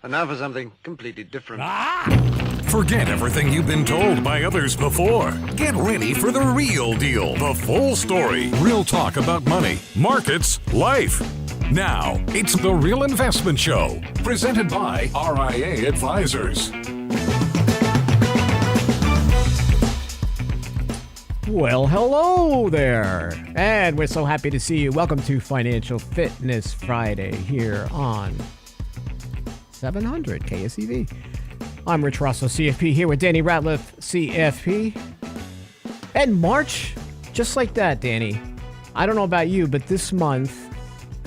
And now for something completely different. Forget everything you've been told by others before. Get ready for the real deal, the full story, real talk about money, markets, life. Now, it's The Real Investment Show, presented by RIA Advisors. Well, hello there, and we're so happy to see you. Welcome to Financial Fitness Friday here on 700 KSEV. I'm Rich Rosso, CFP, here with Danny Ratliff, CFP. And March, just like that, Danny. I don't know about you, but this month,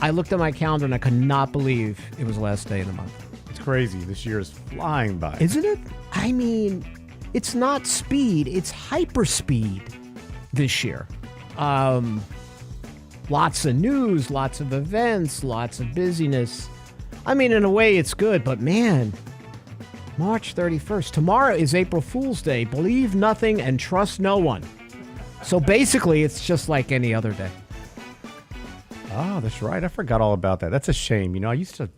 I looked at my calendar and I could not believe it was the last day of the month. It's crazy. This year is flying by. Isn't it? I mean, it's not speed, it's hyper speed this year. Lots of news, lots of events, lots of busyness. I mean, in a way, it's good, but man, March 31st. Tomorrow is April Fool's Day. Believe nothing and trust no one. So basically, it's just like any other day. Oh, that's right. I forgot all about that. That's a shame. You know, I used to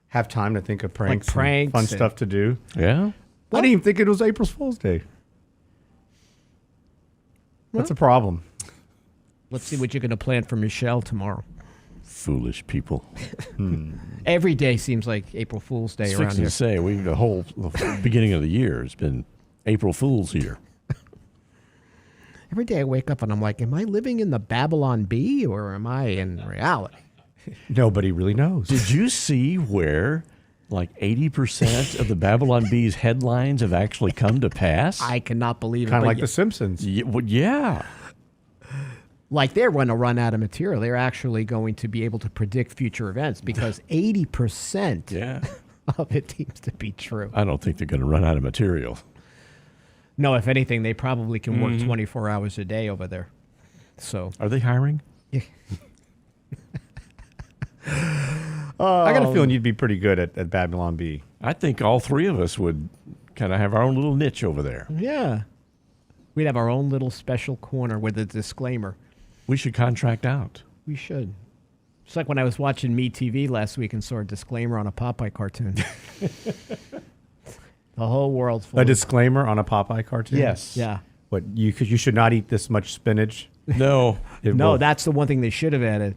have time to think of pranks, Like pranks and fun stuff to do. Yeah? I didn't even think it was April Fool's Day. That's a problem. Let's see what you're going to plan for Michelle tomorrow. Foolish people. Every day seems like April Fool's Day It's around fixing here. to say, the beginning of the year has been April Fool's year. Every day I wake up and I'm like, am I living in the Babylon Bee or am I in reality? Nobody really knows. Did you see where like 80% of the Babylon Bee's headlines have actually come to pass? I cannot believe it. Kind of but like The Simpsons. Yeah. Like they're going to run out of material. They're actually going to be able to predict future events because 80% Yeah. of it seems to be true. I don't think they're going to run out of material. No, if anything, they probably can work 24 hours a day over there. So, Are they hiring? I got a feeling you'd be pretty good at Babylon B. I think all three of us would kind of have our own little niche over there. Yeah. We'd have our own little special corner with a disclaimer. We should contract out. We should. It's like when I was watching MeTV last week and saw a disclaimer on a Popeye cartoon. The whole world's full A of- disclaimer on a Popeye cartoon? Yes. Yeah. What, you should not eat this much spinach? No. No, that's the one thing they should have added.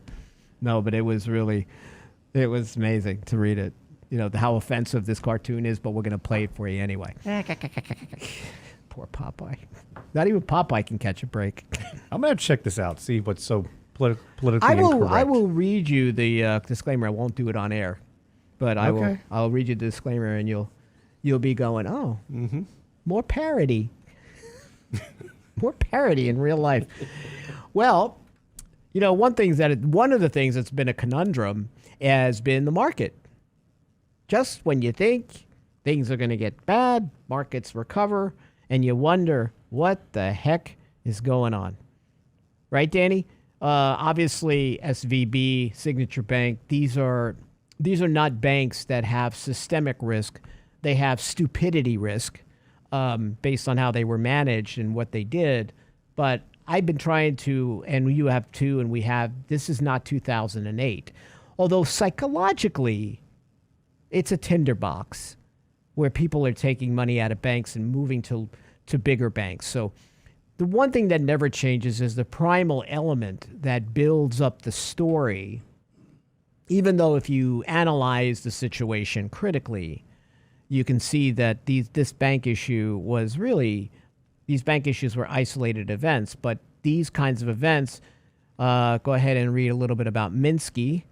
No, but it was amazing to read it. You know, how offensive this cartoon is, but we're going to play it for you anyway. Poor Popeye. Not even Popeye can catch a break. I'm going to check this out, see what's so politically I incorrect. will read you the disclaimer. I won't do it on air, but Okay. I'll read you the disclaimer, and you'll be going, oh, more parody. More parody in real life. Well, you know, one of the things that's been a conundrum has been the market. Just when you think things are going to get bad, markets recover, and you wonder what the heck is going on. Right, Danny? Obviously, SVB, Signature Bank, these are not banks that have systemic risk. They have stupidity risk based on how they were managed and what they did. But I've been trying to, and you have too, and we have, this is not 2008. Although psychologically, it's a tinderbox where people are taking money out of banks and moving to bigger banks. So the one thing that never changes is the primal element that builds up the story. Even though if you analyze the situation critically, you can see that this bank issue was really, these bank issues were isolated events, but these kinds of events, go ahead and read a little bit about Minsky,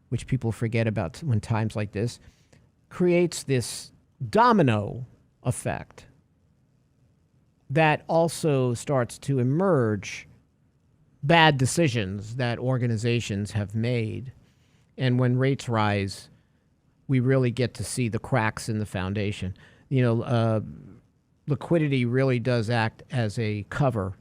which people forget about when times like this, creates this domino effect that also starts to emerge bad decisions that organizations have made. And when rates rise, we really get to see the cracks in the foundation. You know, liquidity really does act as a cover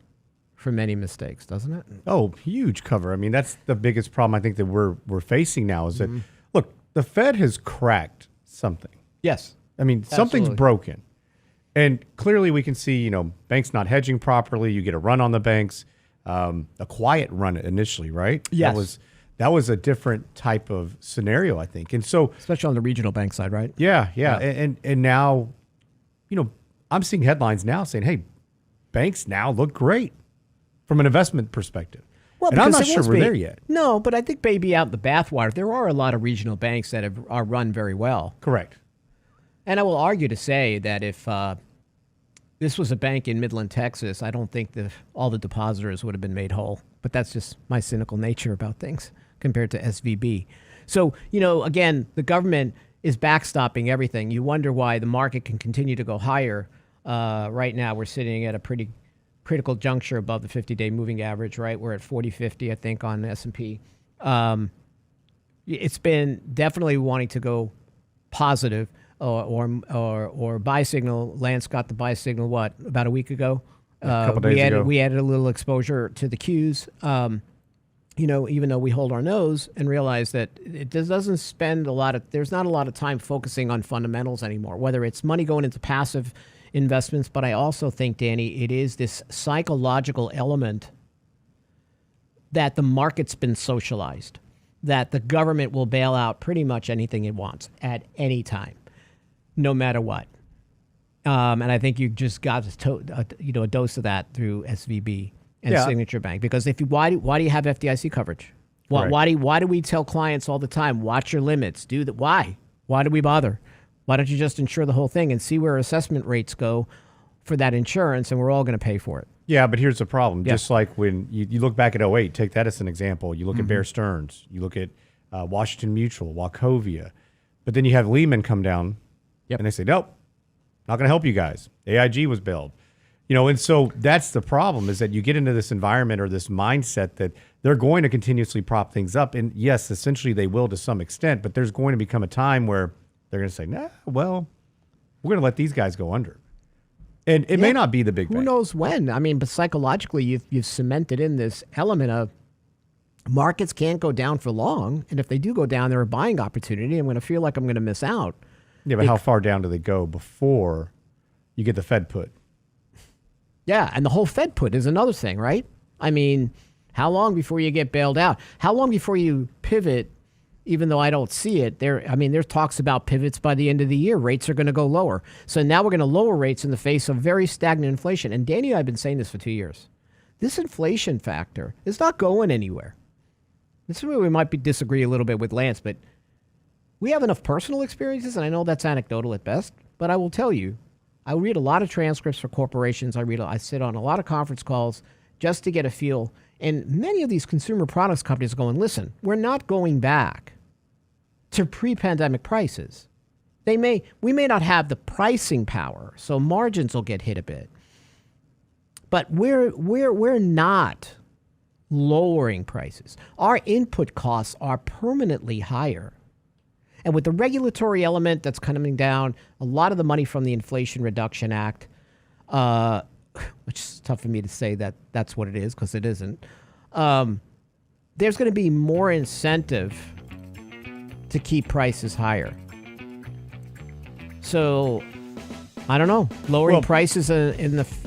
for many mistakes, doesn't it? Oh, huge cover. I mean, that's the biggest problem I think that we're facing now is that, look, the Fed has cracked something. Yes. I mean, something's Absolutely. broken. And clearly we can see, you know, banks not hedging properly. You get a run on the banks, a quiet run initially, right? Yes. That was a different type of scenario, I think. And so, Especially on the regional bank side, right? yeah. And now, you know, I'm seeing headlines now saying, hey, banks now look great from an investment perspective. Well, and I'm because not it sure was we're there yet. No, but I think maybe out the bathwater, there are a lot of regional banks that are run very well. Correct. And I will argue to say that if this was a bank in Midland, Texas, I don't think all the depositors would have been made whole. But that's just my cynical nature about things compared to SVB. So, you know, again, the government is backstopping everything. You wonder why the market can continue to go higher. Right now, we're sitting at a pretty critical juncture above the 50-day moving average, right? We're at 40.50, I think, on S&P. It's been definitely wanting to go positive or buy signal. Lance got the buy signal, about a week ago? A couple days ago. We added a little exposure to the Qs. You know, even though we hold our nose and realize that it doesn't spend there's not a lot of time focusing on fundamentals anymore, whether it's money going into passive investments. But I also think, Danny, it is this psychological element that the market's been socialized, that the government will bail out pretty much anything it wants at any time, no matter what. And I think you just got a dose of that through SVB and Signature Bank, because why do you have FDIC coverage? Why do we tell clients all the time, watch your limits, do that? Why do we bother? Why don't you just insure the whole thing and see where assessment rates go for that insurance, and we're all going to pay for it? Yeah, but here's the problem. Yeah. Just like when you look back at 08, take that as an example. You look at Bear Stearns, you look at Washington Mutual, Wachovia, but then you have Lehman come down, and they say, nope, not going to help you guys. AIG was bailed. You know, and so that's the problem, is that you get into this environment or this mindset that they're going to continuously prop things up. And yes, essentially they will to some extent, but there's going to become a time where they're going to say, nah, well, we're going to let these guys go under. And it may not be the big Who bank. knows when? I mean, but psychologically, you've cemented in this element of Markets can't go down for long, and if they do go down, they're a buying opportunity. I'm going to feel like I'm going to miss out. Yeah, but how far down do they go before you get the Fed put? Yeah, and the whole Fed put is another thing, right? I mean, how long before you get bailed out? How long before you pivot, even though I don't see it? There's talks about pivots by the end of the year. Rates are going to go lower. So now we're going to lower rates in the face of very stagnant inflation. And Danny and I have been saying this for 2 years. This inflation factor is not going anywhere. This is where we might disagree a little bit with Lance, but we have enough personal experiences, and I know that's anecdotal at best, but I will tell you, I read a lot of transcripts for corporations. I sit on a lot of conference calls just to get a feel. And many of these consumer products companies are going, listen, we're not going back to pre-pandemic prices. We may not have the pricing power, so margins will get hit a bit. But we're not lowering prices. Our input costs are permanently higher. And with the regulatory element that's coming down, a lot of the money from the Inflation Reduction Act, which is tough for me to say that that's what it is because it isn't, there's going to be more incentive to keep prices higher. So, I don't know, lowering prices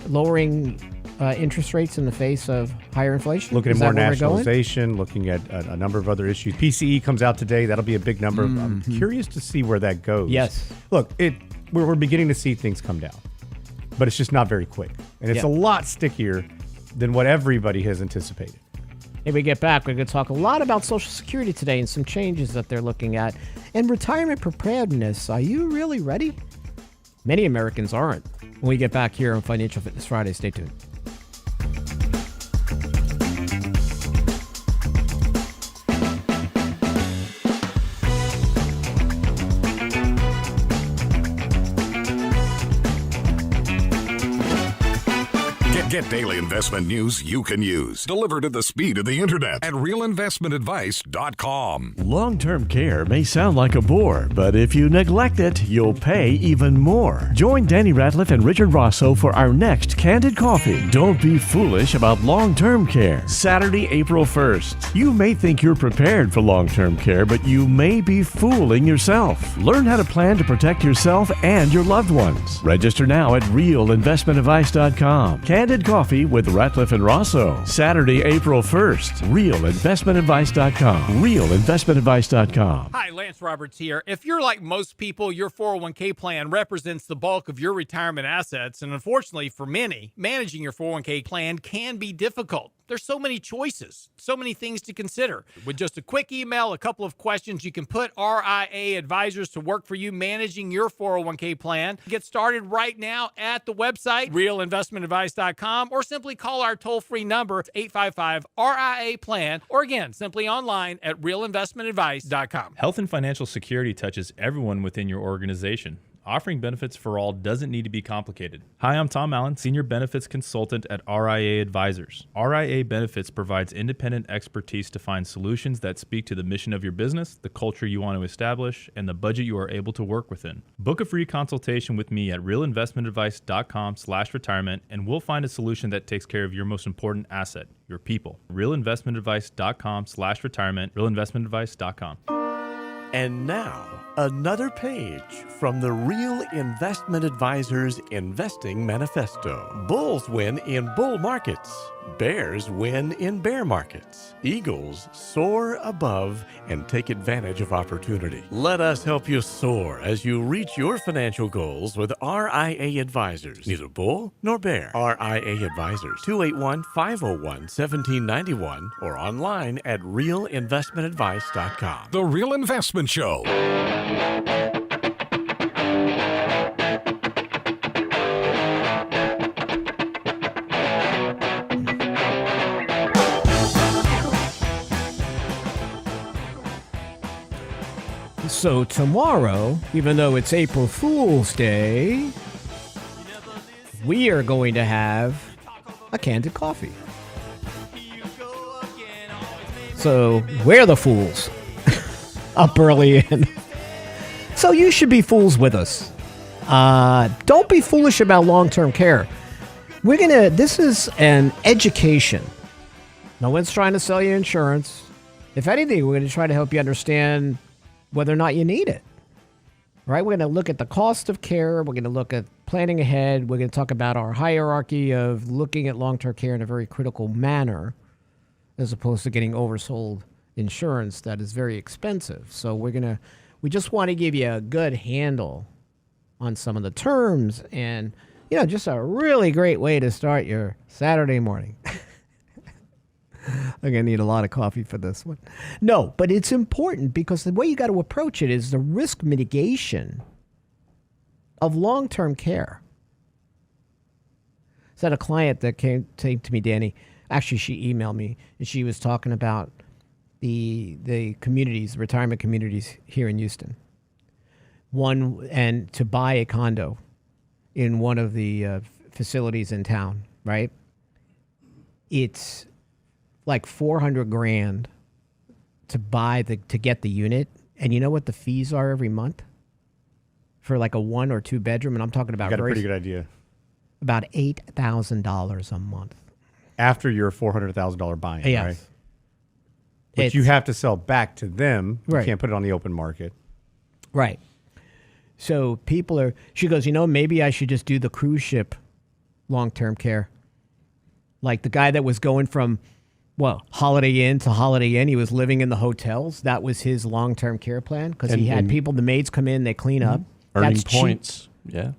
lowering interest rates in the face of higher inflation? Looking at more nationalization, looking at a number of other issues. PCE comes out today. That'll be a big number. I'm curious to see where that goes. Yes. Look, we're beginning to see things come down, but it's just not very quick. And it's a lot stickier than what everybody has anticipated. When we get back, we're going to talk a lot about Social Security today and some changes that they're looking at. And retirement preparedness. Are you really ready? Many Americans aren't. When we get back here on Financial Fitness Friday, stay tuned. Get daily investment news you can use, delivered at the speed of the internet at realinvestmentadvice.com. Long-term care may sound like a bore, but if you neglect it, you'll pay even more. Join Danny Ratliff and Richard Rosso for our next Candid Coffee. Don't be foolish about long-term care. Saturday, April 1st. You may think you're prepared for long-term care, but you may be fooling yourself. Learn how to plan to protect yourself and your loved ones. Register now at realinvestmentadvice.com. Candid Coffee with Ratliff and Rosso. Saturday, April 1st. Realinvestmentadvice.com. Realinvestmentadvice.com. Hi, Lance Roberts here. If you're like most people, your 401k plan represents the bulk of your retirement assets. And unfortunately for many, managing your 401k plan can be difficult. There's so many choices, so many things to consider. With just a quick email, a couple of questions, you can put RIA advisors to work for you managing your 401k plan. Get started right now at the website, realinvestmentadvice.com, or simply call our toll-free number, 855-RIA-PLAN, or again, simply online at realinvestmentadvice.com. Health and financial security touches everyone within your organization. Offering benefits for all doesn't need to be complicated. Hi, I'm Tom Allen, Senior Benefits Consultant at RIA Advisors. RIA Benefits provides independent expertise to find solutions that speak to the mission of your business, the culture you want to establish, and the budget you are able to work within. Book a free consultation with me at realinvestmentadvice.com/retirement, and we'll find a solution that takes care of your most important asset, your people. realinvestmentadvice.com/retirement, realinvestmentadvice.com. And now, another page from the Real Investment Advisors Investing Manifesto. Bulls win in bull markets. Bears win in bear markets. Eagles soar above and take advantage of opportunity. Let us help you soar as you reach your financial goals with RIA Advisors. Neither bull nor bear. RIA Advisors, 281-501-1791 or online at realinvestmentadvice.com. The Real Investment Show. So tomorrow, even though it's April Fool's Day, we are going to have a Candid Coffee. So we're the fools. Up early in. So you should be fools with us. Don't be foolish about long-term care. This is an education. No one's trying to sell you insurance. If anything, we're going to try to help you understand whether or not you need it. Right? We're going to look at the cost of care. We're going to look at planning ahead. We're going to talk about our hierarchy of looking at long-term care in a very critical manner, as opposed to getting oversold insurance that is very expensive. So we just want to give you a good handle on some of the terms and, just a really great way to start your Saturday morning. I'm going to need a lot of coffee for this one. No, but it's important because the way you got to approach it is the risk mitigation of long-term care. I had a client that came to me, Danny. Actually, she emailed me, and she was talking about the communities, retirement communities here in Houston. And to buy a condo in one of the facilities in town, right? It's like $400,000 to get the unit, and you know what the fees are every month for like a 1 or 2 bedroom, and I'm talking about got a pretty good idea. About $8,000 a month after your $400,000 buy-in, yes. Right? But you have to sell back to them. You right. can't put it on the open market, right? So she goes, maybe I should just do the cruise ship long-term care, like the guy that was going from. Well, Holiday Inn to Holiday Inn. He was living in the hotels. That was his long-term care plan because he had people, the maids come in, they clean up. Earning That's points. Cheap. Yeah.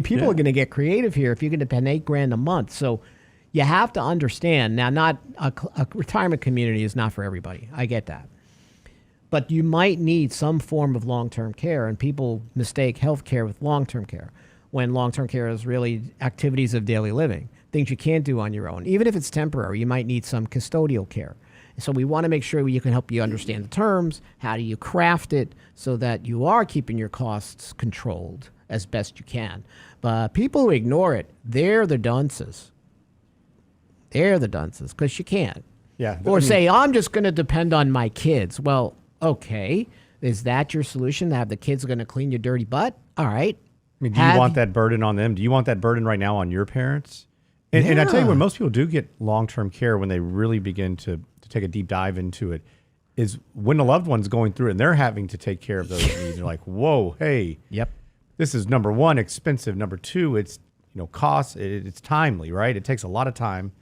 People are going to get creative here if you're going to spend $8,000 a month. So you have to understand now, not a retirement community is not for everybody. I get that. But you might need some form of long-term care, and people mistake health care with long-term care when long-term care is really activities of daily living. Things you can't do on your own. Even if it's temporary, you might need some custodial care. So we want to make sure we can help you understand the terms. How do you craft it so that you are keeping your costs controlled as best you can? But people who ignore it, they're the dunces. They're the dunces because you can't. Yeah. Or say, I'm just going to depend on my kids. Well, okay. Is that your solution? To have the kids going to clean your dirty butt? All right. Do you want that burden on them? Do you want that burden right now on your parents? And I tell you, when most people do get long-term care, when they really begin to take a deep dive into it, is when the loved one's going through it and they're having to take care of those needs. They're like, whoa, hey, yep, this is number one, expensive. Number two, it's cost. It's timely, right? It takes a lot of time,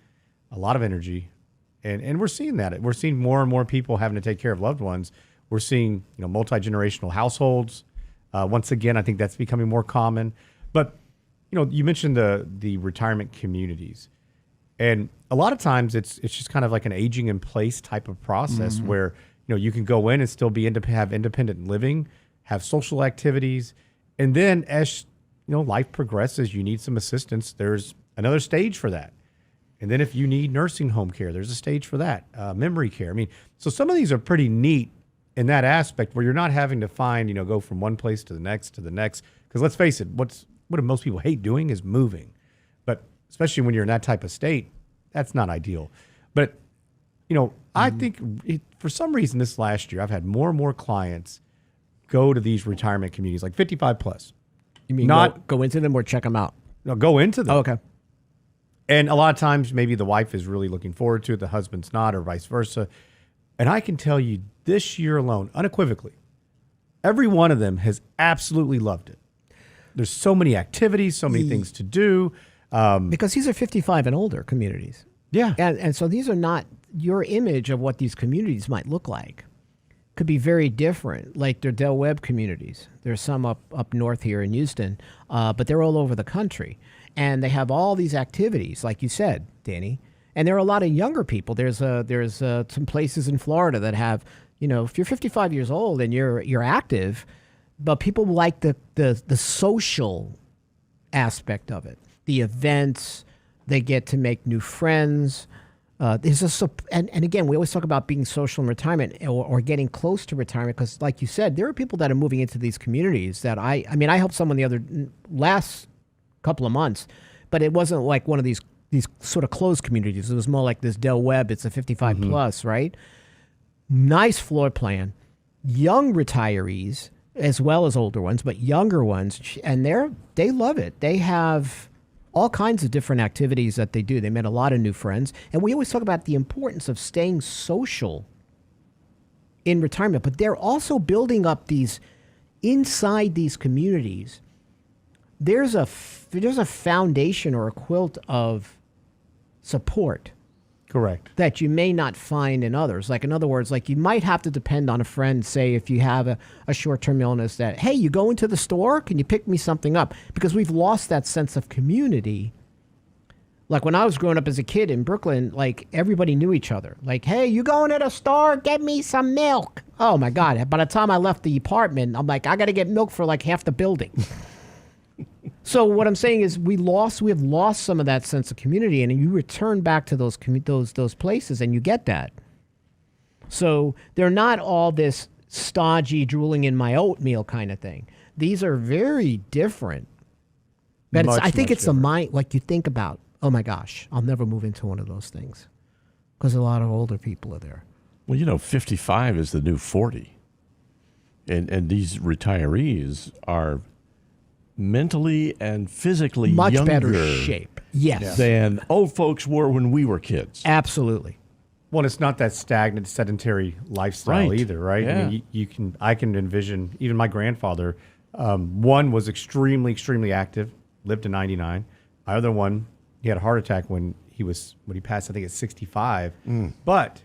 a lot of energy, and we're seeing that. We're seeing more and more people having to take care of loved ones. We're seeing multi-generational households. Once again, I think that's becoming more common. But you mentioned the retirement communities, and a lot of times it's just kind of like an aging in place type of process where you can go in and still have independent living, have social activities, and then as life progresses, you need some assistance. There's another stage for that, and then if you need nursing home care, there's a stage for that. Memory care. So some of these are pretty neat in that aspect where you're not having to find go from one place to the next. Because let's face it, what do most people hate doing is moving. But especially when you're in that type of state, that's not ideal. But, I think for some reason this last year, I've had more and more clients go to these retirement communities, like 55 plus. You mean not go into them or check them out? No, go into them. Oh, okay. And a lot of times maybe the wife is really looking forward to it, the husband's not, or vice versa. And I can tell you this year alone, unequivocally, every one of them has absolutely loved it. There's so many activities, so many things to do. Because these are 55 and older communities. Yeah. And so these are not your image of what these communities might look like. Could be very different, like they're Del Webb communities. There's some up north here in Houston, but they're all over the country. And they have all these activities, like you said, Danny. And there are a lot of younger people. There's some places in Florida that have, if you're 55 years old and you're active, but people like the social aspect of it, the events. They get to make new friends. And again, we always talk about being social in retirement or getting close to retirement because, like you said, there are people that are moving into these communities that I helped someone last couple of months, but it wasn't like one of these sort of closed communities. It was more like this Del Webb. It's a 55 plus, right? Nice floor plan, young retirees as well as older ones, but younger ones, and they love it. They have all kinds of different activities that they do. They met a lot of new friends. And we always talk about the importance of staying social in retirement, but they're also building up these, inside these communities, there's a foundation or a quilt of support. Correct. That you may not find in others. Like, in other words, like you might have to depend on a friend, say, if you have a short-term illness, that, hey, you go into the store? Can you pick me something up? Because we've lost that sense of community. Like when I was growing up as a kid in Brooklyn, like everybody knew each other. Like, hey, you going to the store? Get me some milk. Oh, my God. By the time I left the apartment, I'm like, I got to get milk for like half the building. So what I'm saying is we have lost some of that sense of community, and you return back to those places and you get that. So they're not all this stodgy, drooling in my oatmeal kind of thing. These are very different. But I think it's the mind, like you think about, oh my gosh, I'll never move into one of those things because a lot of older people are there. Well, 55 is the new 40. And these retirees are mentally and physically much younger better shape, yes, than old folks were when we were kids. Absolutely. Well, it's not that stagnant, sedentary lifestyle either, right? Yeah. I mean, I can envision even my grandfather. One was extremely, extremely active, lived to 99. My other one, he had a heart attack when he passed, I think at 65. But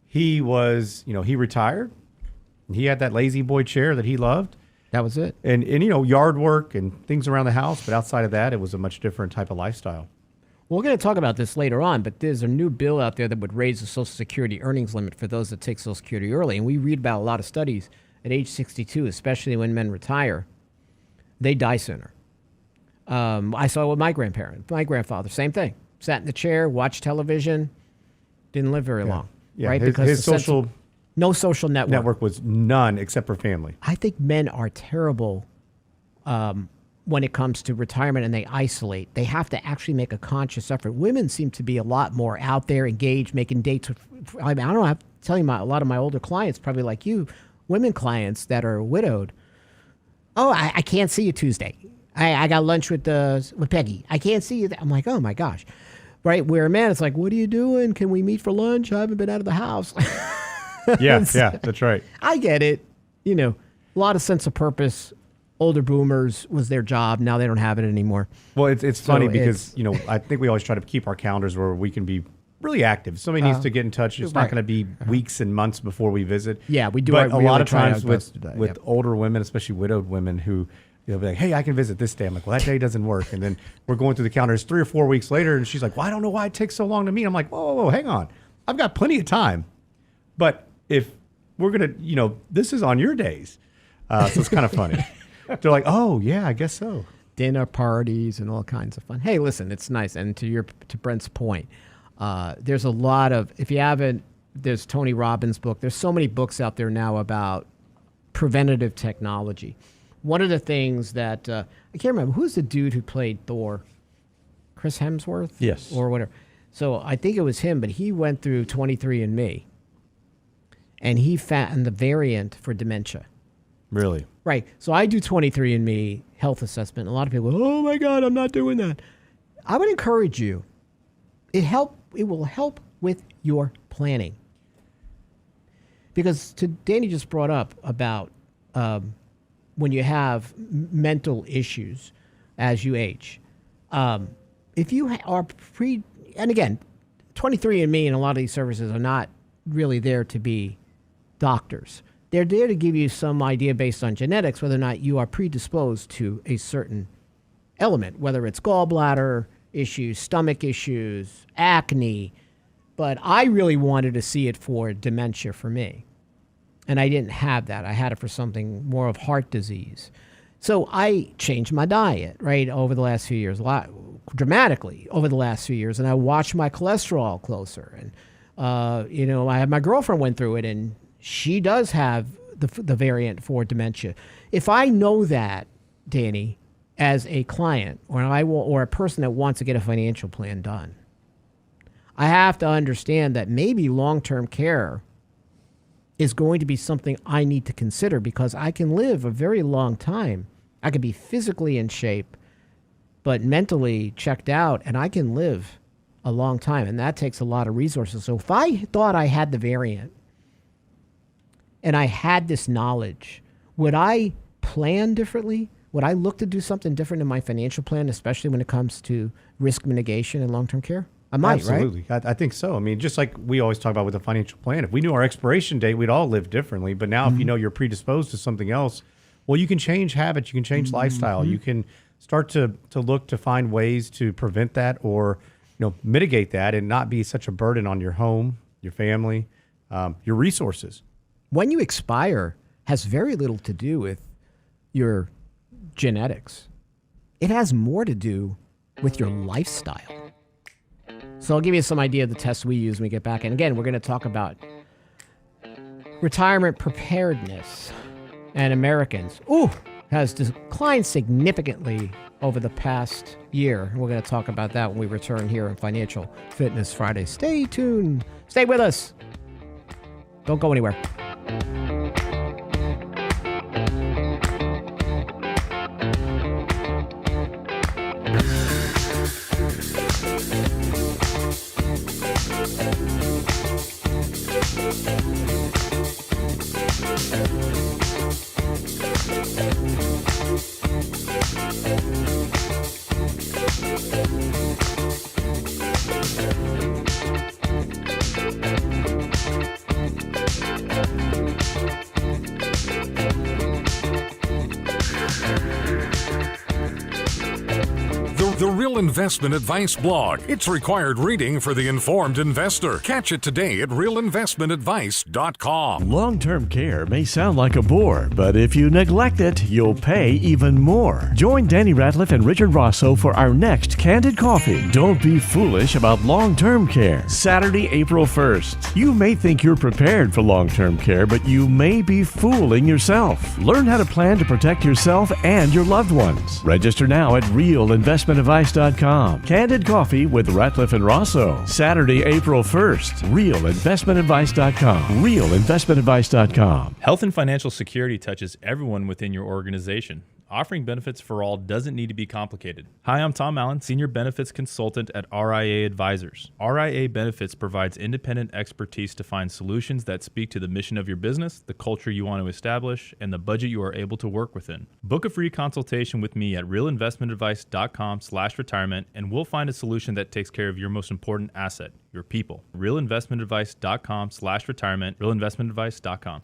he was, he retired. And he had that lazy boy chair that he loved. That was it. And yard work and things around the house. But outside of that, it was a much different type of lifestyle. We're going to talk about this later on, but there's a new bill out there that would raise the Social Security earnings limit for those that take Social Security early. And we read about a lot of studies at age 62, especially when men retire, they die sooner. I saw it with my grandfather, same thing. Sat in the chair, watched television, didn't live very long. Yeah, right? His no social network. Network was none except for family. I think men are terrible when it comes to retirement, and they isolate. They have to actually make a conscious effort. Women seem to be a lot more out there, engaged, making dates with. I don't know. I have to tell you, a lot of my older clients, probably like you, women clients that are widowed. Oh, I can't see you Tuesday. I got lunch with Peggy. I can't see you. I'm like, oh my gosh, right? Where a man, it's like, what are you doing? Can we meet for lunch? I haven't been out of the house. Yeah, that's right. I get it. A lot of sense of purpose. Older boomers was their job. Now they don't have it anymore. Well, it's funny because, I think we always try to keep our calendars where we can be really active. If somebody needs to get in touch, it's not going to be weeks and months before we visit. Yeah, we do. But a lot of times with older women, especially widowed women who, they'll be like, hey, I can visit this day. I'm like, well, that day doesn't work. And then we're going through the calendars 3 or 4 weeks later, and she's like, well, I don't know why it takes so long to meet. I'm like, whoa, hang on. I've got plenty of time. But if we're going to, this is on your days. So it's kind of funny. They're like, oh, yeah, I guess so. Dinner parties and all kinds of fun. Hey, listen, it's nice. And to Brent's point, there's a lot of, if you haven't, there's Tony Robbins' book. There's so many books out there now about preventative technology. One of the things that, I can't remember, who's the dude who played Thor? Chris Hemsworth? Yes. Or whatever. So I think it was him, but he went through 23andMe. And he found the variant for dementia. Really? Right. So I do 23andMe health assessment. A lot of people go, oh my God, I'm not doing that. I would encourage you. It will help with your planning. Because Danny just brought up about when you have mental issues as you age. If you are and again, 23andMe and a lot of these services are not really there to be doctors. They're there to give you some idea based on genetics whether or not you are predisposed to a certain element, whether it's gallbladder issues, stomach issues, acne. But I really wanted to see it for dementia for me. And I didn't have that. I had it for something more of heart disease. So I changed my diet, right, over the last few years, a lot dramatically over the last few years. And I watched my cholesterol closer. And, my girlfriend went through it, and she does have the variant for dementia. If I know that, Danny, as a client or a person that wants to get a financial plan done, I have to understand that maybe long-term care is going to be something I need to consider because I can live a very long time. I can be physically in shape, but mentally checked out, and I can live a long time, and that takes a lot of resources. So if I thought I had the variant and I had this knowledge, would I plan differently? Would I look to do something different in my financial plan, especially when it comes to risk mitigation and long-term care? I might, Absolutely. right? I think so. I mean, just like we always talk about with a financial plan, if we knew our expiration date, we'd all live differently. But now if you know you're predisposed to something else, well, you can change habits, you can change lifestyle, you can start to look to find ways to prevent that or mitigate that and not be such a burden on your home, your family, your resources. When you expire has very little to do with your genetics. It has more to do with your lifestyle. So I'll give you some idea of the tests we use when we get back. And again, we're going to talk about retirement preparedness. And Americans, has declined significantly over the past year. We're going to talk about that when we return here on Financial Fitness Friday. Stay tuned. Stay with us. Don't go anywhere. The Real Investment Advice blog. It's required reading for the informed investor. Catch it today at realinvestmentadvice.com. Long-term care may sound like a bore, but if you neglect it, you'll pay even more. Join Danny Ratliff and Richard Rosso for our next Candid Coffee. Don't be foolish about long-term care. Saturday, April 1st. You may think you're prepared for long-term care, but you may be fooling yourself. Learn how to plan to protect yourself and your loved ones. Register now at realinvestmentadvice.com. Candid Coffee with Ratliff and Rosso. Saturday, April 1st. Realinvestmentadvice.com. Realinvestmentadvice.com. Health and financial security touches everyone within your organization. Offering benefits for all doesn't need to be complicated. Hi, I'm Tom Allen, Senior Benefits Consultant at RIA Advisors. RIA Benefits provides independent expertise to find solutions that speak to the mission of your business, the culture you want to establish, and the budget you are able to work within. Book a free consultation with me at realinvestmentadvice.com/retirement, and we'll find a solution that takes care of your most important asset, your people. realinvestmentadvice.com/retirement, realinvestmentadvice.com.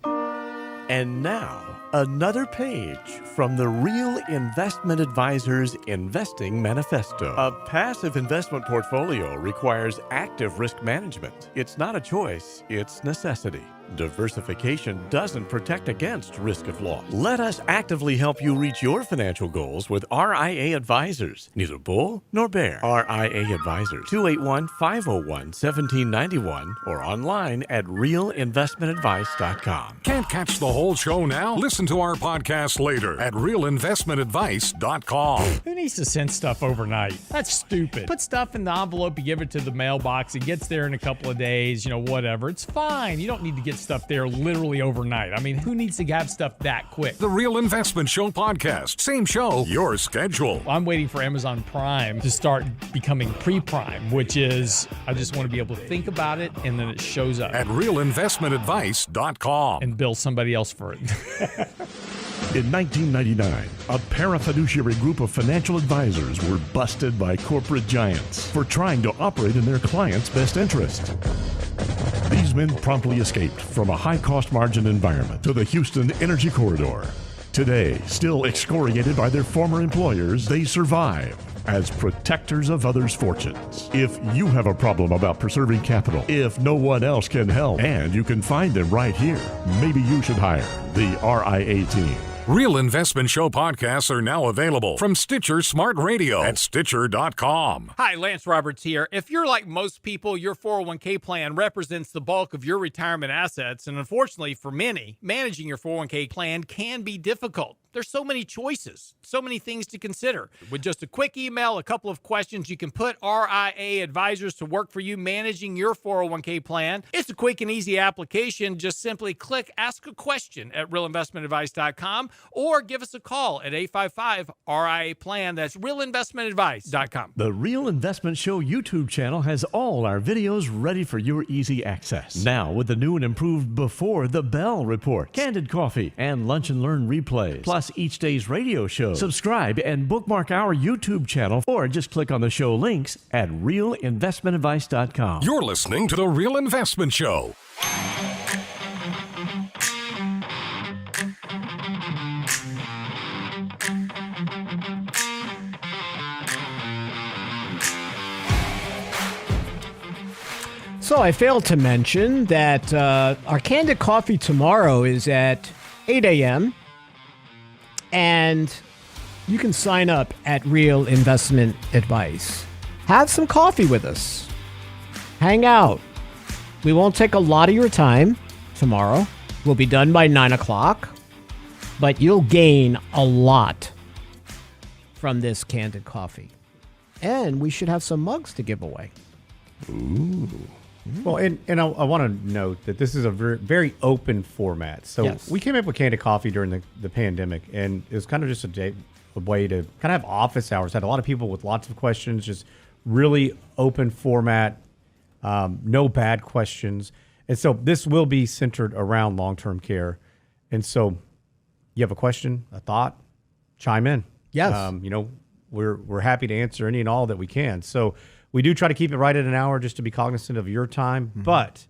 And now, another page from the Real Investment Advisors Investing Manifesto. A passive investment portfolio requires active risk management. It's not a choice, it's necessity. Diversification doesn't protect against risk of loss. Let us actively help you reach your financial goals with RIA Advisors. Neither bull nor bear. RIA Advisors, 281-501-1791 or online at realinvestmentadvice.com. Can't catch the whole show now? Listen to our podcast later at realinvestmentadvice.com. Who needs to send stuff overnight? That's stupid. Put stuff in the envelope, you give it to the mailbox, it gets there in a couple of days, whatever. It's fine. You don't need to get stuff there literally overnight. I mean, who needs to have stuff that quick? The Real Investment Show podcast. Same show, your schedule. I'm waiting for Amazon Prime to start becoming pre-Prime, which is I just want to be able to think about it and then it shows up. At realinvestmentadvice.com. And bill somebody else for it. In 1999, a parafiduciary group of financial advisors were busted by corporate giants for trying to operate in their clients' best interest. These men promptly escaped from a high-cost margin environment to the Houston Energy Corridor. Today, still excoriated by their former employers, they survive as protectors of others' fortunes. If you have a problem about preserving capital, if no one else can help, and you can find them right here, maybe you should hire the RIA team. Real Investment Show podcasts are now available from Stitcher Smart Radio at Stitcher.com. Hi, Lance Roberts here. If you're like most people, your 401k plan represents the bulk of your retirement assets, and unfortunately for many, managing your 401k plan can be difficult. There's so many choices, so many things to consider. With just a quick email, a couple of questions, you can put RIA advisors to work for you managing your 401k plan. It's a quick and easy application. Just simply click Ask a Question at realinvestmentadvice.com or give us a call at 855-RIA-PLAN. That's realinvestmentadvice.com. The Real Investment Show YouTube channel has all our videos ready for your easy access. Now with the new and improved Before the Bell report, Candid Coffee, and Lunch and Learn replays, plus each day's radio show. Subscribe and bookmark our YouTube channel or just click on the show links at realinvestmentadvice.com. You're listening to The Real Investment Show. So I failed to mention that our Candid Coffee tomorrow is at 8 a.m. And you can sign up at Real Investment Advice. Have some coffee with us. Hang out. We won't take a lot of your time tomorrow. We'll be done by 9 o'clock. But you'll gain a lot from this Candid Coffee. And we should have some mugs to give away. Ooh. Well, and I want to note that this is a very, very open format. So Yes. we came up with Candid Coffee during the pandemic, and it was kind of just a way to kind of have office hours. Had a lot of people with lots of questions, just really open format, no bad questions. And so this will be centered around long-term care. And so you have a question, a thought, chime in. Yes. We're happy to answer any and all that we can. So we do try to keep it right at an hour just to be cognizant of your time. Mm-hmm. But,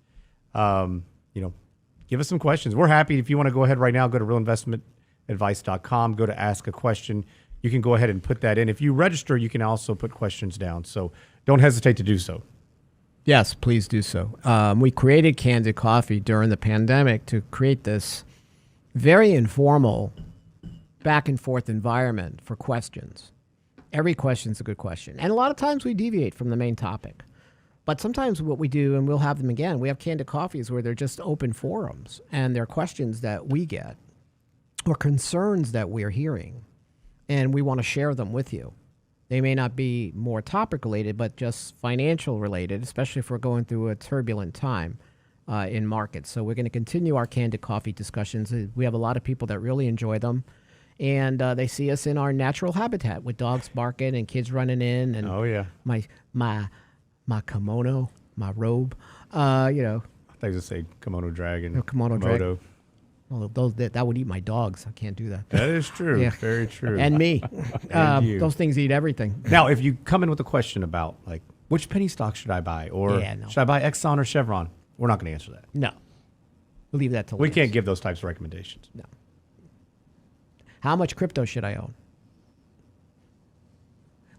give us some questions. We're happy. If you want to go ahead right now, go to realinvestmentadvice.com, go to Ask a Question. You can go ahead and put that in. If you register, you can also put questions down. So don't hesitate to do so. Yes, please do so. We created Candid Coffee during the pandemic to create this very informal back and forth environment for questions. Every question's a good question. And a lot of times we deviate from the main topic. But sometimes what we do, and we'll have them again, we have Candid Coffees where they're just open forums, and they're questions that we get or concerns that we're hearing, and we want to share them with you. They may not be more topic related, but just financial related, especially if we're going through a turbulent time in markets. So we're going to continue our Candid Coffee discussions. We have a lot of people that really enjoy them. And they see us in our natural habitat with dogs barking and kids running in, and Oh, yeah. my kimono, my robe, I thought you were going to say kimono dragon. kimono Komodo. well, that would eat my dogs. I can't do that. That is true. Yeah. Very true. And me. And you. Those things eat everything. Now, if you come in with a question about, like, which penny stock should I buy? Or Yeah, no. should I buy Exxon or Chevron? We're not going to answer that. No, we'll leave that to We Lance. can't give those types of recommendations. No. How much crypto should I own?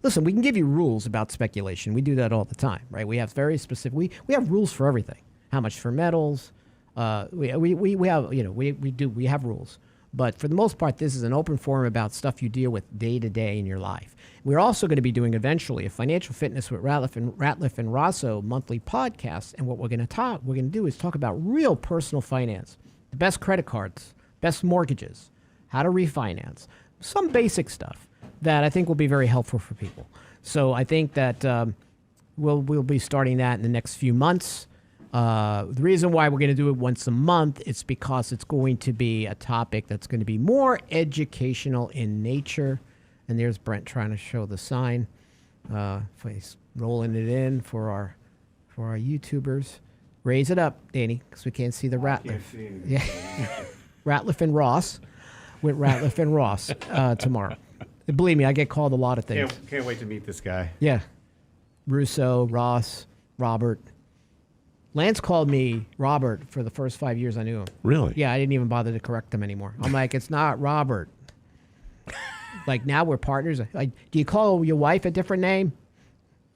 Listen, we can give you rules about speculation. We do that all the time, right? We have very specific. We have rules for everything. How much for metals? We have we have rules. But for the most part, this is an open forum about stuff you deal with day to day in your life. We're also going to be doing eventually a financial fitness with Ratliff and Rosso monthly podcast. And what we're going to do is talk about real personal finance, the best credit cards, best mortgages, how to refinance, some basic stuff that I think will be very helpful for people. So I think that we'll be starting that in the next few months. The reason why we're going to do it once a month is because it's going to be a topic that's going to be more educational in nature. And there's Brent trying to show the sign. He's rolling it in for our YouTubers. Raise it up, Danny, because we can't see the Ratliff. Yeah, Ratliff and Ross. With Ratliff and Ross tomorrow. Believe me, I get called a lot of things. Can't wait to meet this guy. Yeah. Rosso, Ross, Robert. Lance called me Robert for the first 5 years I knew him. Really? Yeah, I didn't even bother to correct him anymore. I'm like, it's not Robert. Like, now we're partners. Like, do you call your wife a different name?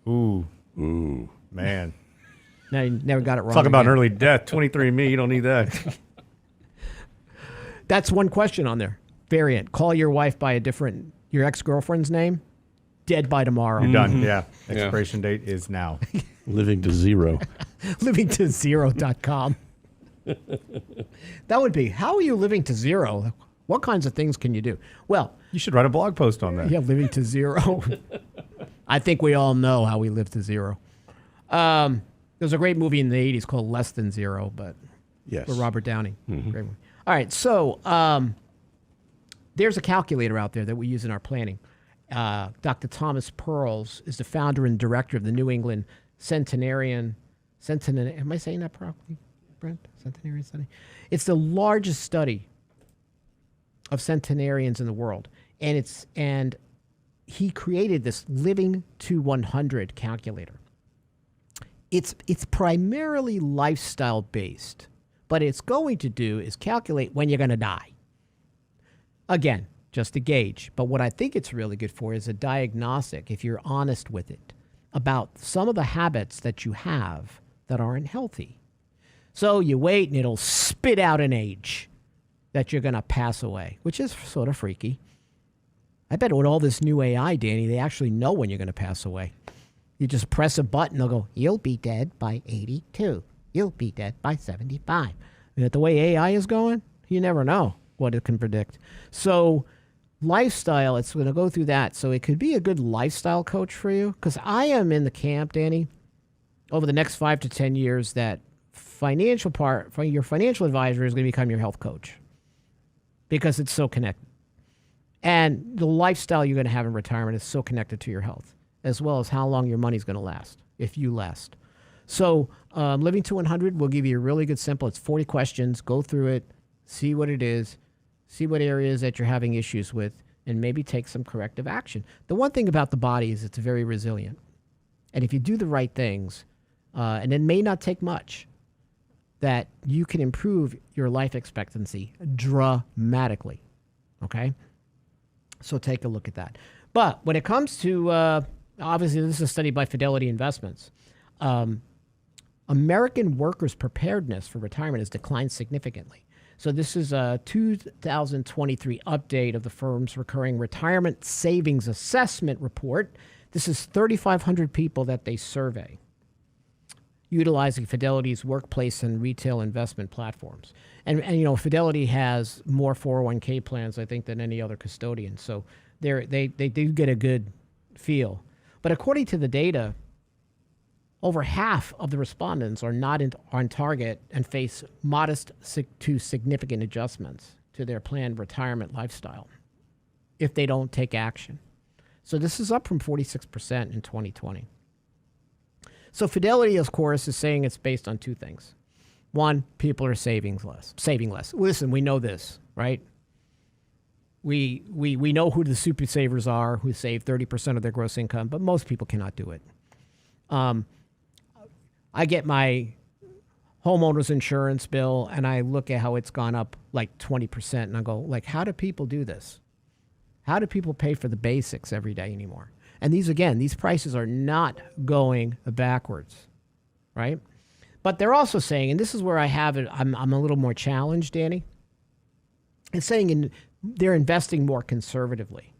Ooh, man. No, you never got it wrong. Talk about again. early death. 23andMe, you don't need that. That's one question on there. Variant. Call your wife by your ex-girlfriend's name. Dead by tomorrow. You're done. Yeah. Expiration date is now. Living to zero. livingtozero.com. That would be, how are you living to zero? What kinds of things can you do? Well, You should write a blog post on that. yeah, living to zero. I think we all know how we live to zero. There's a great movie in the 80s called Less Than Zero, but Yes. with Robert Downey. Great movie. All right, so there's a calculator out there that we use in our planning. Dr. Thomas Pearls is the founder and director of the New England Centenarian. Am I saying that properly, Brent? Centenarian study. It's the largest study of centenarians in the world, and he created this Living to 100 calculator. It's primarily lifestyle based, but it's going to do is calculate when you're going to die. Again, just a gauge. But what I think it's really good for is a diagnostic, if you're honest with it, about some of the habits that you have that aren't healthy. So you wait and it'll spit out an age that you're going to pass away, which is sort of freaky. I bet with all this new AI, Danny, they actually know when you're going to pass away. You just press a button, they'll go, you'll be dead by 82. You'll be dead by 75. And the way AI is going, you never know what it can predict. So lifestyle, it's going to go through that. So it could be a good lifestyle coach for you. Because I am in the camp, Danny, over the next 5 to 10 years that your financial advisor is going to become your health coach. Because it's so connected. And the lifestyle you're going to have in retirement is so connected to your health, as well as how long your money's going to last, if you last. So Living to 100 will give you a really good simple. It's 40 questions. Go through it, see what it is, see what areas that you're having issues with, and maybe take some corrective action. The one thing about the body is it's very resilient. And if you do the right things, and it may not take much, that you can improve your life expectancy dramatically. Okay? So take a look at that. But when it comes to, obviously this is a study by Fidelity Investments, American workers' preparedness for retirement has declined significantly. So this is a 2023 update of the firm's recurring retirement savings assessment report. This is 3,500 people that they survey, utilizing Fidelity's workplace and retail investment platforms. And you know, Fidelity has more 401k plans, I think, than any other custodian. So they do get a good feel. But according to the data, over half of the respondents are not on target and face modest to significant adjustments to their planned retirement lifestyle if they don't take action. So this is up from 46% in 2020. So Fidelity, of course, is saying it's based on two things. One, people are saving less. Listen, we know this, right? We know who the super savers are, who save 30% of their gross income, but most people cannot do it. I get my homeowner's insurance bill and I look at how it's gone up like 20%, and I go, like, how do people do this? How do people pay for the basics every day anymore? And these prices are not going backwards, right? But they're also saying, and this is where I'm a little more challenged, Danny. It's saying they're investing more conservatively.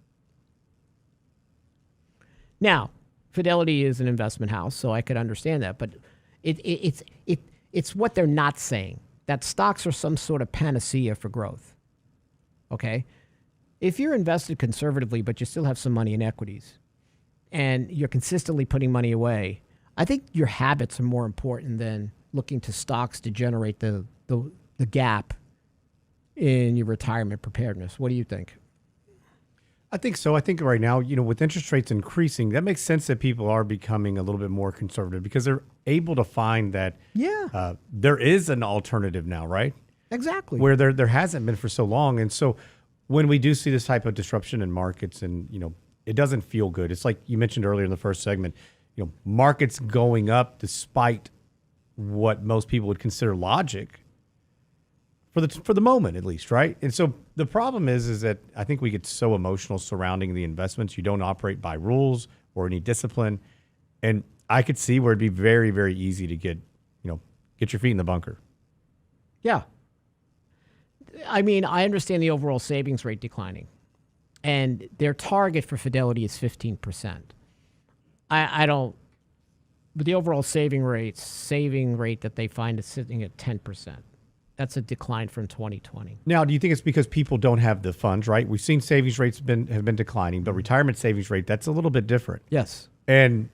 Now, Fidelity is an investment house, so I could understand that, but it's what they're not saying, that stocks are some sort of panacea for growth. Okay? If you're invested conservatively, but you still have some money in equities, and you're consistently putting money away, I think your habits are more important than looking to stocks to generate the gap in your retirement preparedness. What do you think? I think so. I think right now, with interest rates increasing, that makes sense that people are becoming a little bit more conservative because they're able to find that there is an alternative now, right? Exactly. Where there hasn't been for so long. And so when we do see this type of disruption in markets and, it doesn't feel good. It's like you mentioned earlier in the first segment, markets going up despite what most people would consider logic for the moment, at least, right? And so the problem is that I think we get so emotional surrounding the investments. You don't operate by rules or any discipline. And I could see where it'd be very, very easy to get your feet in the bunker. Yeah. I mean, I understand the overall savings rate declining. And their target for Fidelity is 15%. I don't, but the overall saving rate that they find is sitting at 10%. That's a decline from 2020. Now, do you think it's because people don't have the funds, right? We've seen savings rates have been declining, but retirement savings rate, that's a little bit different. Yes. And,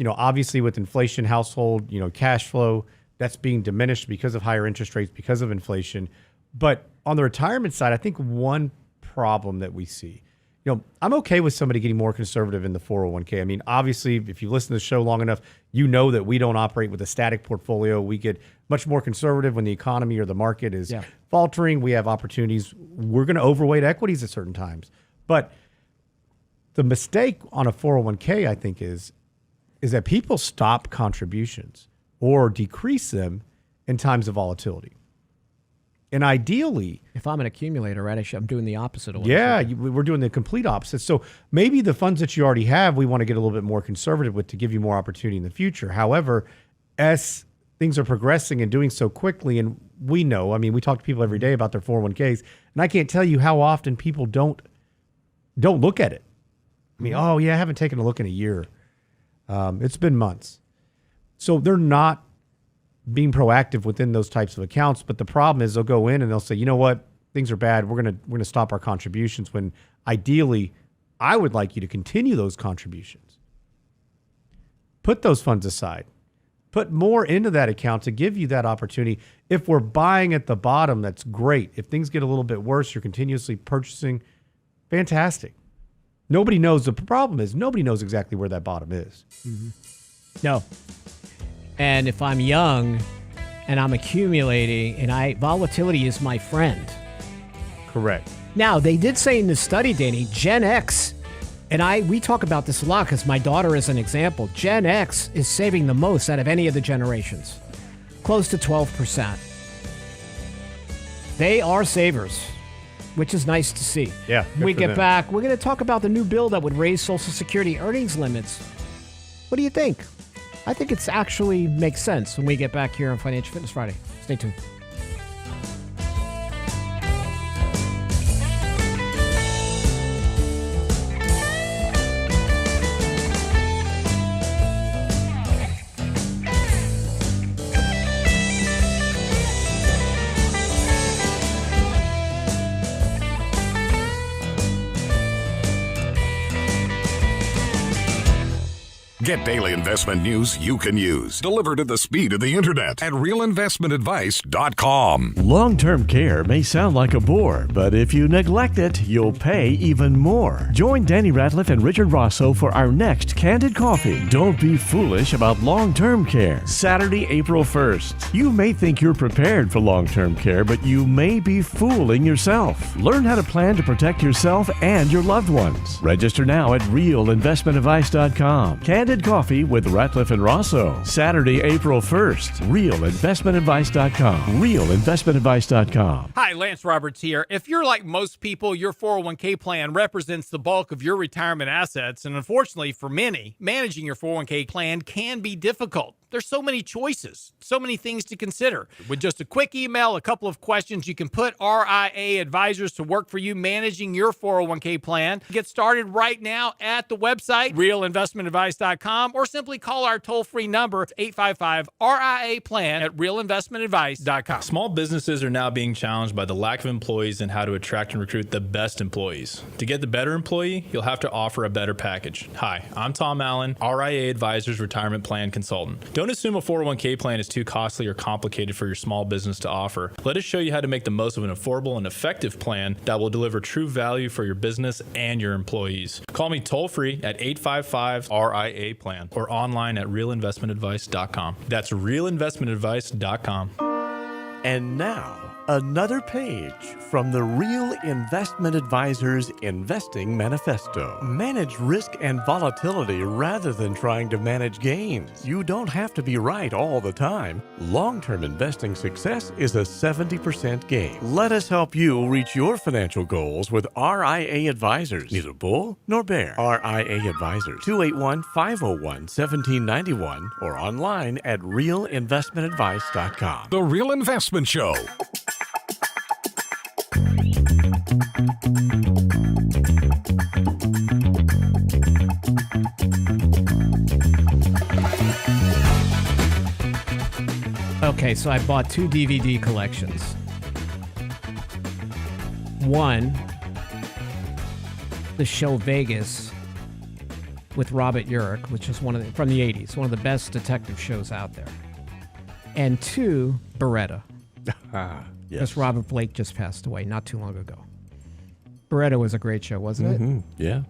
obviously with inflation, household, cash flow, that's being diminished because of higher interest rates, because of inflation. But on the retirement side, I think one problem that we see, I'm okay with somebody getting more conservative in the 401k. I mean, obviously, if you listen to the show long enough, you know that we don't operate with a static portfolio. We get much more conservative when the economy or the market is faltering. We have opportunities. We're going to overweight equities at certain times. But the mistake on a 401k, I think, is that people stop contributions or decrease them in times of volatility. And ideally, if I'm an accumulator, right, I'm doing the opposite of what we're doing the complete opposite. So maybe the funds that you already have, we want to get a little bit more conservative with to give you more opportunity in the future. However, as things are progressing and doing so quickly, and we know, I mean, we talk to people every day about their 401ks, and I can't tell you how often people don't look at it. I mean, I haven't taken a look in a year. It's been months. So they're not being proactive within those types of accounts. But the problem is they'll go in and they'll say, you know what, things are bad. We're gonna stop our contributions, when ideally I would like you to continue those contributions. Put those funds aside. Put more into that account to give you that opportunity. If we're buying at the bottom, that's great. If things get a little bit worse, you're continuously purchasing, fantastic. Nobody knows. The problem is nobody knows exactly where that bottom is. Mm-hmm. No. And if I'm young and I'm accumulating, and volatility is my friend. Correct. Now, they did say in the study, Danny, Gen X, and we talk about this a lot because my daughter is an example. Gen X is saving the most out of any of the generations, close to 12%. They are savers, which is nice to see. Yeah. When we get back, we're going to talk about the new bill that would raise Social Security earnings limits. What do you think? I think it's actually makes sense when we get back here on Financial Fitness Friday. Stay tuned. Get daily investment news you can use, delivered at the speed of the internet at realinvestmentadvice.com. Long-term care may sound like a bore, but if you neglect it, you'll pay even more. Join Danny Ratliff and Richard Rosso for our next Candid Coffee. Don't be foolish about long-term care. Saturday, April 1st. You may think you're prepared for long-term care, but you may be fooling yourself. Learn how to plan to protect yourself and your loved ones. Register now at realinvestmentadvice.com. Candid Coffee with Ratliff and Rosso. Saturday, April 1st. Realinvestmentadvice.com. Realinvestmentadvice.com. Hi, Lance Roberts here. If you're like most people, your 401k plan represents the bulk of your retirement assets. And unfortunately for many, managing your 401k plan can be difficult. There's so many choices, so many things to consider. With just a quick email, a couple of questions, you can put RIA advisors to work for you managing your 401k plan. Get started right now at the website, realinvestmentadvice.com, or simply call our toll-free number, 855-RIA-PLAN at realinvestmentadvice.com. Small businesses are now being challenged by the lack of employees and how to attract and recruit the best employees. To get the better employee, you'll have to offer a better package. Hi, I'm Tom Allen, RIA Advisors Retirement Plan Consultant. Don't assume a 401k plan is too costly or complicated for your small business to offer. Let us show you how to make the most of an affordable and effective plan that will deliver true value for your business and your employees. Call me toll-free at 855-RIA-PLAN or online at realinvestmentadvice.com. That's realinvestmentadvice.com. And now, another page from the Real Investment Advisors Investing Manifesto. Manage risk and volatility rather than trying to manage gains. You don't have to be right all the time. Long-term investing success is a 70% gain. Let us help you reach your financial goals with RIA Advisors. Neither bull nor bear. RIA Advisors, 281-501-1791 or online at realinvestmentadvice.com. The Real Investment Show. Okay, so I bought 2 DVD collections. One, the show Vegas with Robert Urich, which is from the 80s, one of the best detective shows out there. And two, Baretta. Because Robert Blake just passed away not too long ago. Baretta was a great show, wasn't it? Yeah.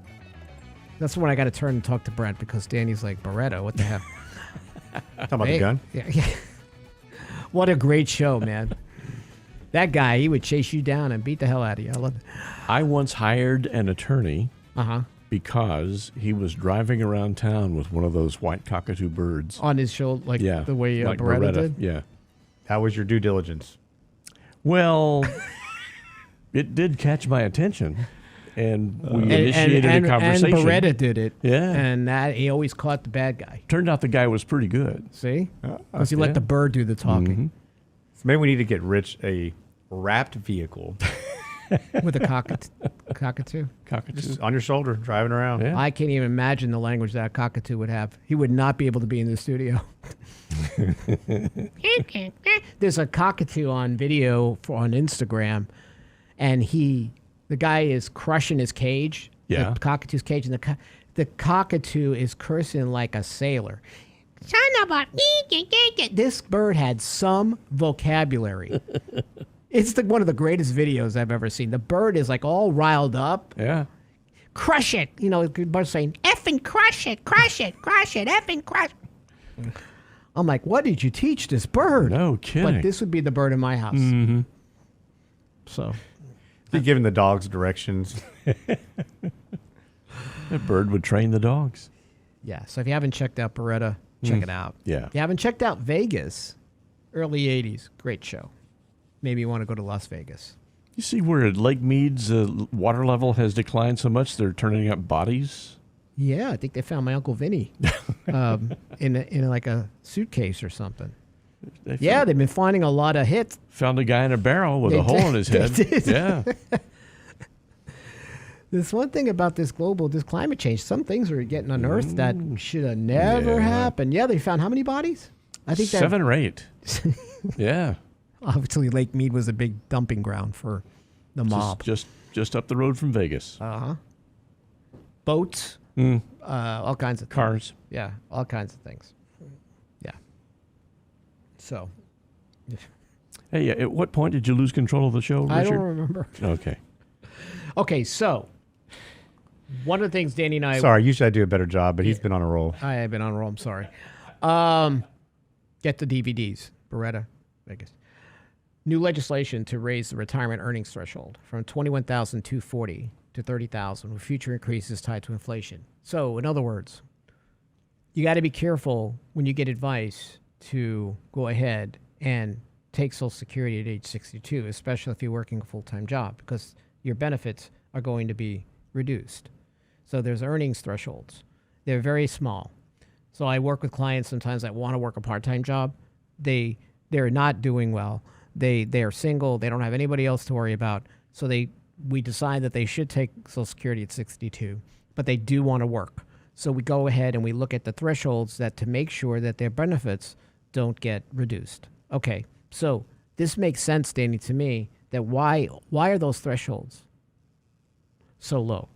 That's when I got to turn and talk to Brent because Danny's like, Baretta, what the hell? Talking about the gun? Yeah. What a great show, man. That guy, he would chase you down and beat the hell out of you. I love it. I once hired an attorney because he was driving around town with one of those white cockatoo birds. On his shoulder, like the way like Baretta did? Yeah. How was your due diligence? Well, it did catch my attention, and we initiated a conversation. And Baretta did it. Yeah. And he always caught the bad guy. Turned out the guy was pretty good. See? Because he let the bird do the talking. So maybe we need to get Rich a wrapped vehicle. With a cockatoo? Just on your shoulder, driving around. Yeah. I can't even imagine the language that cockatoo would have. He would not be able to be in the studio. There's a cockatoo on video on Instagram, and the guy is crushing his cage, the cockatoo's cage, and the cockatoo is cursing like a sailor. Son of a... This bird had some vocabulary. It's one of the greatest videos I've ever seen. The bird is like all riled up. Yeah. Crush it. You know, the bird's saying, effing crush it, effing crush it. I'm like, what did you teach this bird? No kidding. But this would be the bird in my house. Mm-hmm. So. You're giving the dogs directions. That bird would train the dogs. Yeah. So if you haven't checked out Baretta, check it out. Yeah. If you haven't checked out Vegas, early 80s, great show. Maybe you want to go to Las Vegas. You see where Lake Mead's water level has declined so much they're turning up bodies? Yeah, I think they found my Uncle Vinny in like a suitcase or something. They've been finding a lot of hits. Found a guy in a barrel with a hole in his head. Yeah. There's one thing about this climate change. Some things are getting unearthed that should have never happened. Yeah, they found how many bodies? I think 7 or 8. Yeah. Obviously, Lake Mead was a big dumping ground for the mob. Just up the road from Vegas. Boats, all kinds of cars. Things. Yeah, all kinds of things. Yeah. So. Hey, at what point did you lose control of the show, Richard? I don't remember. Okay. Okay, so one of the things Danny and I... Sorry, usually I do a better job, but he's been on a roll. I have been on a roll, I'm sorry. Get the DVDs, Baretta, Vegas. New legislation to raise the retirement earnings threshold from $21,240 to $30,000 with future increases tied to inflation. So, in other words, you got to be careful when you get advice to go ahead and take Social Security at age 62, especially if you're working a full-time job, because your benefits are going to be reduced. So there's earnings thresholds. They're very small. So I work with clients sometimes that want to work a part-time job. They're not doing well. They're single. They don't have anybody else to worry about. So we decide that they should take Social Security at 62, but they do want to work. So we go ahead and we look at the thresholds to make sure that their benefits don't get reduced. Okay, so this makes sense, Danny, to me, that why are those thresholds so low?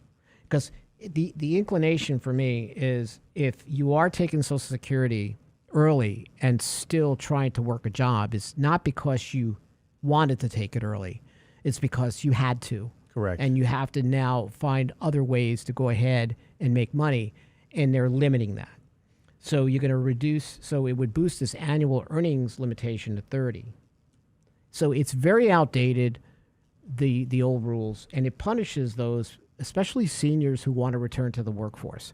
Because the inclination for me is if you are taking Social Security early and still trying to work a job, it's not because you wanted to take it early. It's because you had to. Correct. And you have to now find other ways to go ahead and make money, and they're limiting that. So you're going to reduce, so it would boost this annual earnings limitation to 30. So it's very outdated, the old rules, and it punishes those, especially seniors who want to return to the workforce.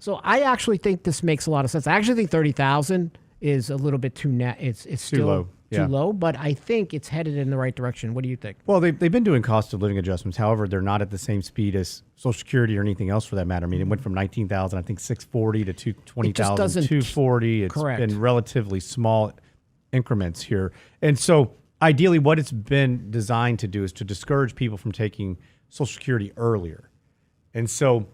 So I actually think this makes a lot of sense. I actually think 30,000 is a little bit too it's still low. Too low, but I think it's headed in the right direction. What do you think? Well, they've been doing cost of living adjustments. However, they're not at the same speed as Social Security or anything else for that matter. I mean, it went from 19,000, I think 640 to 20,000, 240. It's correct. Been relatively small increments here. And so ideally what it's been designed to do is to discourage people from taking Social Security earlier. And so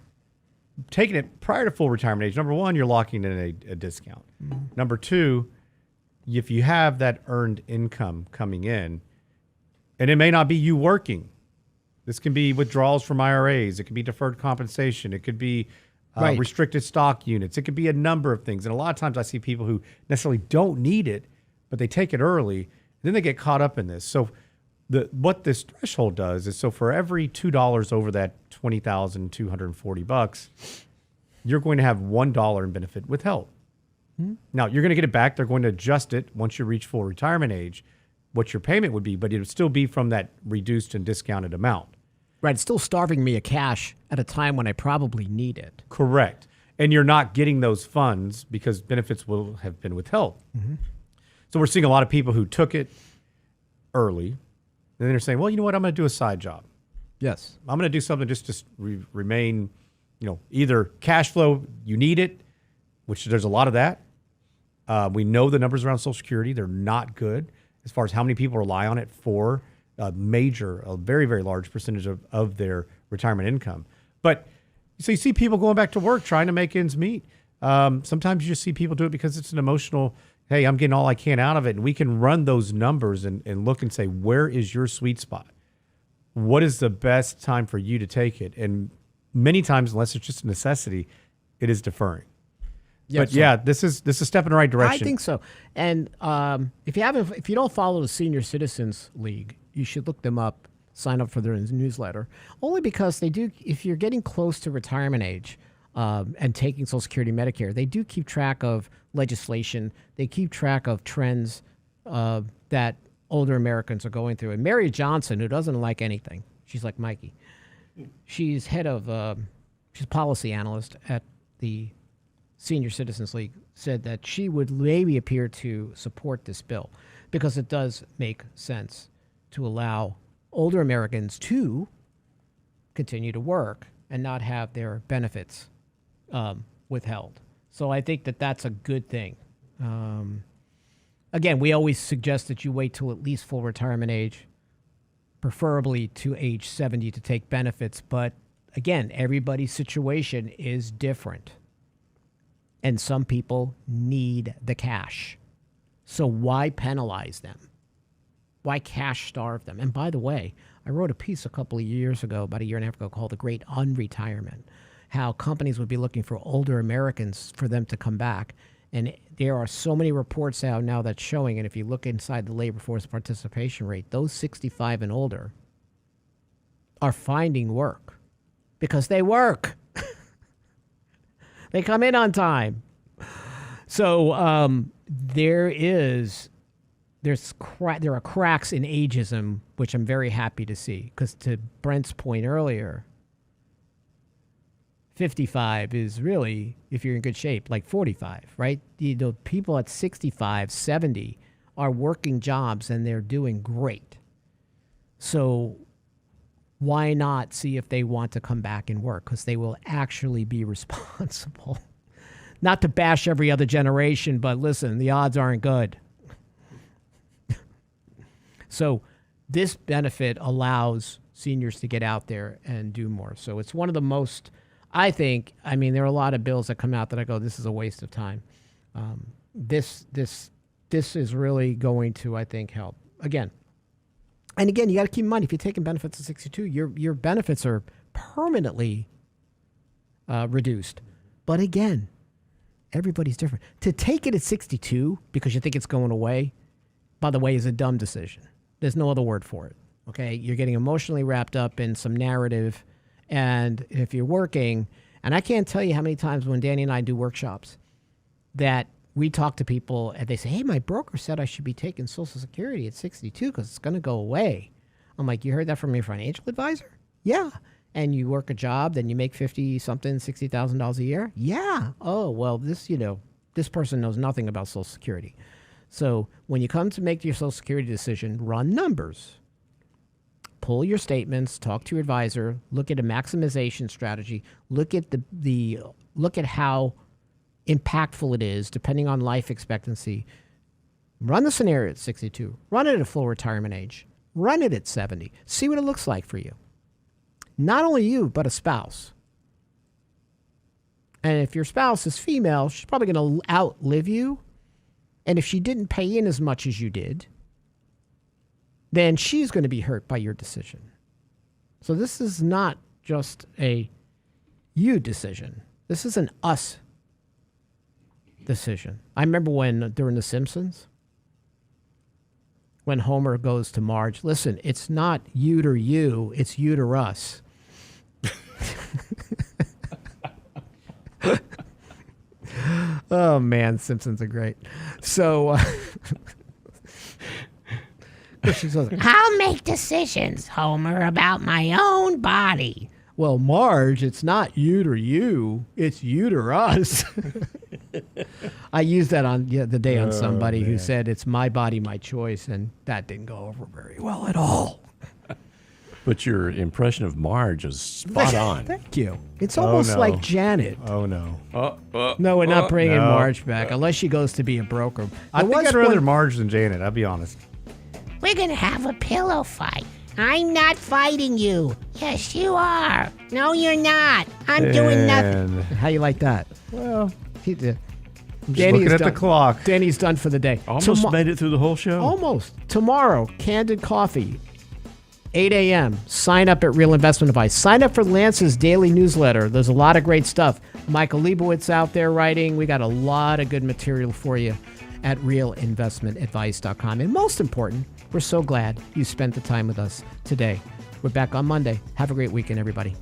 taking it prior to full retirement age, number one, you're locking in a discount. Mm-hmm. Number two, if you have that earned income coming in, and it may not be you working, This can be withdrawals from IRAs. It could be deferred compensation. It could be restricted stock units. It could be a number of things. And a lot of times I see people who necessarily don't need it, but they take it early, and then they get caught up in this. So what this threshold does is, so for every $2 over that $20,240, you're going to have $1 in benefit withheld. Now, you're going to get it back. They're going to adjust it once you reach full retirement age, what your payment would be, but it would still be from that reduced and discounted amount. Right. It's still starving me of cash at a time when I probably need it. Correct. And you're not getting those funds because benefits will have been withheld. So we're seeing a lot of people who took it early, and then they're saying, well, you know what? I'm going to do a side job. Yes. I'm going to do something just to remain, either cash flow, you need it, which there's a lot of that. We know the numbers around Social Security. They're not good as far as how many people rely on it for a very, very large percentage of their retirement income. But so you see people going back to work, trying to make ends meet. Sometimes you just see people do it because it's an emotional, hey, I'm getting all I can out of it. And we can run those numbers and look and say, where is your sweet spot? What is the best time for you to take it? And many times, unless it's just a necessity, it is deferring. But this is a step in the right direction. I think so. And if you don't follow the Senior Citizens League, you should look them up, sign up for their newsletter. Only because they do, if you're getting close to retirement age and taking Social Security, Medicare, they do keep track of legislation. They keep track of trends that older Americans are going through. And Mary Johnson, who doesn't like anything, she's like Mikey. She's she's policy analyst at the Senior Citizens League, said that she would maybe appear to support this bill because it does make sense to allow older Americans to continue to work and not have their benefits withheld. So I think that that's a good thing. Again, we always suggest that you wait till at least full retirement age, preferably to age 70 to take benefits. But again, everybody's situation is different. And some people need the cash. So why penalize them? Why cash starve them? And by the way, I wrote a piece a couple of years ago, about a year and a half ago, called The Great Unretirement, how companies would be looking for older Americans for them to come back. And there are so many reports out now that's showing, and if you look inside the labor force participation rate, those 65 and older are finding work because they work. They come in on time. So there are cracks in ageism, which I'm very happy to see. Because to Brent's point earlier, 55 is really, if you're in good shape, like 45, right? The people at 65, 70 are working jobs and they're doing great. So why not see if they want to come back and work? Because they will actually be responsible. Not to bash every other generation, but listen, the odds aren't good. So this benefit allows seniors to get out there and do more. So it's one of the most, I mean, there are a lot of bills that come out that I go, this is a waste of time. This is really going to, I think, help. Again, you got to keep in mind, if you're taking benefits at 62, your benefits are permanently reduced. But again, everybody's different. To take it at 62 because you think it's going away, by the way, is a dumb decision. There's no other word for it. Okay? You're getting emotionally wrapped up in some narrative. And if you're working, and I can't tell you how many times when Danny and I do workshops that we talk to people and they say, hey, my broker said I should be taking Social Security at 62 because it's going to go away. I'm like, you heard that from your financial advisor? Yeah. And you work a job, then you make $50-something, $60,000 a year? Yeah. Oh, well, this person knows nothing about Social Security. So when you come to make your Social Security decision, run numbers. Pull your statements, talk to your advisor, look at a maximization strategy, look at look at how impactful it is depending on life expectancy. Run the scenario at 62. Run it at full retirement age. Run it at 70. See what it looks like for you. Not only you, but a spouse. And if your spouse is female, she's probably going to outlive you. And if she didn't pay in as much as you did, then she's going to be hurt by your decision. So this is not just a you decision. This is an us decision. I remember when, during The Simpsons, when Homer goes to Marge, listen, it's not you to you, it's you to us. Oh, man, Simpsons are great. So, she goes, I'll make decisions, Homer, about my own body. Well, Marge, it's not you to you, it's you to us. I used that on the day on somebody who said it's my body, my choice, and that didn't go over very well at all. But your impression of Marge is spot on. Thank you. It's almost like Janet. Oh, no. No, we're not bringing Marge back unless she goes to be a broker. I think I'd rather Marge than Janet, I'll be honest. We're going to have a pillow fight. I'm not fighting you. Yes, you are. No, you're not. I'm doing nothing. How you like that? Well, He did. I'm just looking at the clock. Danny's done for the day. Almost made it through the whole show. Almost. Tomorrow, Candid Coffee, 8 a.m. Sign up at Real Investment Advice. Sign up for Lance's daily newsletter. There's a lot of great stuff. Michael Leibowitz out there writing. We got a lot of good material for you at realinvestmentadvice.com. And most important, we're so glad you spent the time with us today. We're back on Monday. Have a great weekend, everybody.